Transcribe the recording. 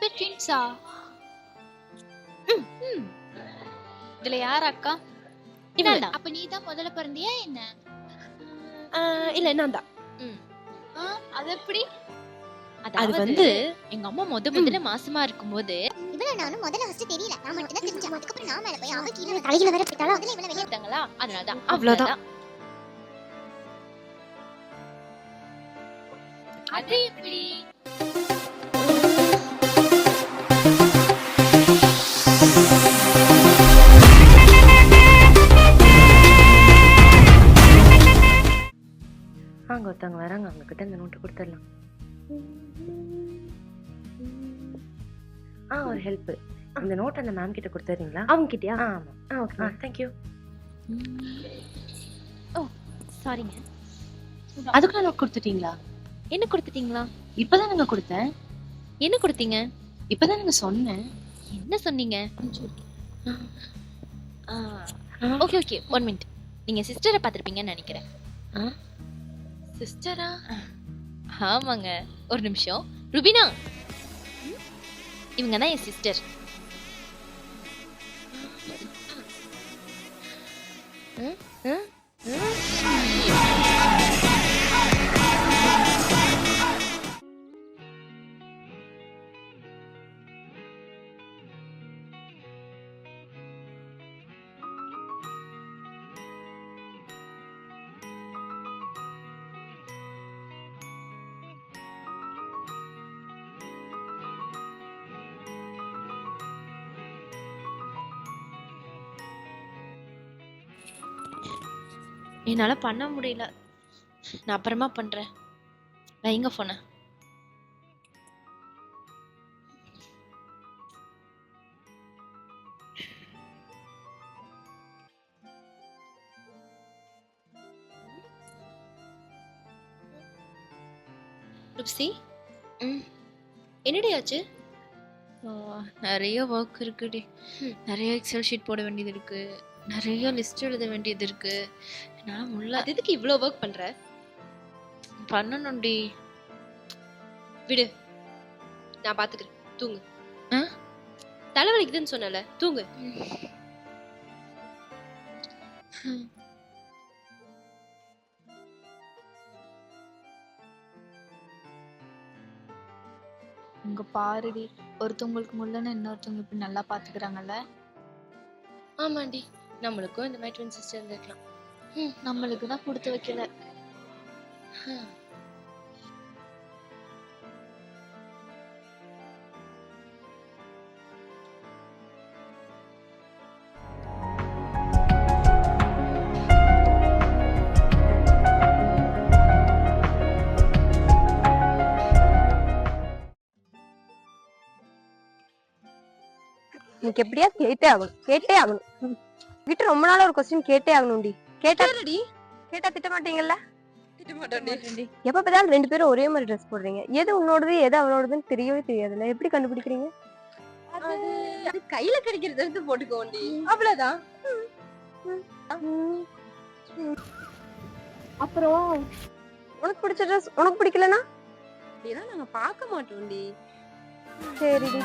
பேர் ட்வின்ஸா? இதுல யார் அக்கா? இவளா? அப்ப நீ தான் முதல்ல பிறந்தியா என்ன? இல்ல நான் தான். அது எப்படி? அது வந்து எங்க அம்மா முதல்ல மாசமா இருக்கும்போது இவள நானும் முதல்ல ஃபர்ஸ்ட் தெரியல. நான் மட்டும் தான் தெரிஞ்சேன். அதுக்கு அப்புறம் நான் மேல போய் அவ கீழ தலையில வேற போட்டாளா. அதுல இவள வெளிய எடுத்தாங்களா, அதனால தான். அவ்வளவுதான். அது எப்படி? அங்க ஒருத்தவங்க வராங்க, அவங்க கிட்ட இந்த நோட்டு கொடுத்துடலாம். ஒரு ஹெல்ப், இந்த நோட் அந்த மேம் கிட்ட கொடுத்துறீங்களா? அவங்க கிட்டயா? ஆமா. Okay, thank you. ஓ சாரிங்க. அதுக்குள்ள நோட் கொடுத்துட்டீங்களா? என்ன கொடுத்துட்டீங்களா? இப்பதான் நீங்க கொடுத்தேன். என்ன கொடுத்தீங்க? இப்பதான் நீங்க சொன்னேன். என்ன சொன்னீங்க? Okay okay, 1 minute. நீங்க சிஸ்டரை பார்த்திருப்பீங்கன்னு நினைக்கிறேன். சிஸ்டரா? ஆமாங்க, ஒரு நிமிஷம். ருபினா, இவங்க தான் என் சிஸ்டர். என்னால பண்ண முடியல, நான் அப்புறமா பண்றேன். வைங்க போன. ருப்சி, என்னடி ஆச்சு? நிறைய ஒர்க் இருக்குடி. நிறைய எக்ஸல் ஷீட் போட வேண்டியது இருக்கு, நிறைய லிஸ்ட் எழுத வேண்டியது இருக்கு. என்னால முடியல. அது எதுக்கு இவ்ளோ ஒர்க் பண்ற? பண்ணணும்டி. விடு, நான் பாத்துக்கிறேன். தூங்கு. தலைவலிக்குதுன்னு சொன்னல, தூங்கு. உங்க பாருடி, ஒருத்தவங்களுக்கு முள்ளன்னு இன்னொருத்தவங்க இப்படி நல்லா பாத்துக்கிறாங்கல்ல. ஆமாண்டி, நம்மளுக்கும் இந்த மாதிரி ட்வின் சிஸ்டர் இருந்திருக்கலாம். நம்மளுக்கு தான் கொடுத்து வைக்கல. எனக்கு எப்படியா கேட்டே ஆகணும். கிட்ட ரொம்ப நாளா ஒரு கொஸ்டின் கேட்டே ஆகணும்டி. கேட்டாடி, கேட்டா திட்ட மாட்டீங்கல்ல? திட்ட மாட்டேன்டி. எப்ப பார்த்தாலும் 2 பேரும் ஒரே மாதிரி ட்ரெஸ் போடுறீங்க. எது உன்னோடது எது அவனோடதுன்னு தெரியவே தெரியாதுல்ல. எப்படி கண்டுபிடிக்கிறீங்க? அது கையில கிடைக்கிறது எடுத்து போட்டுக்கோண்டி, அவ்வளவுதான். அப்புறம் உனக்கு பிடிச்ச ட்ரெஸ் உனக்கு பிடிக்கலனா அப்படிதான் நாங்க பார்க்க மாட்டோம்டி. சரிடி.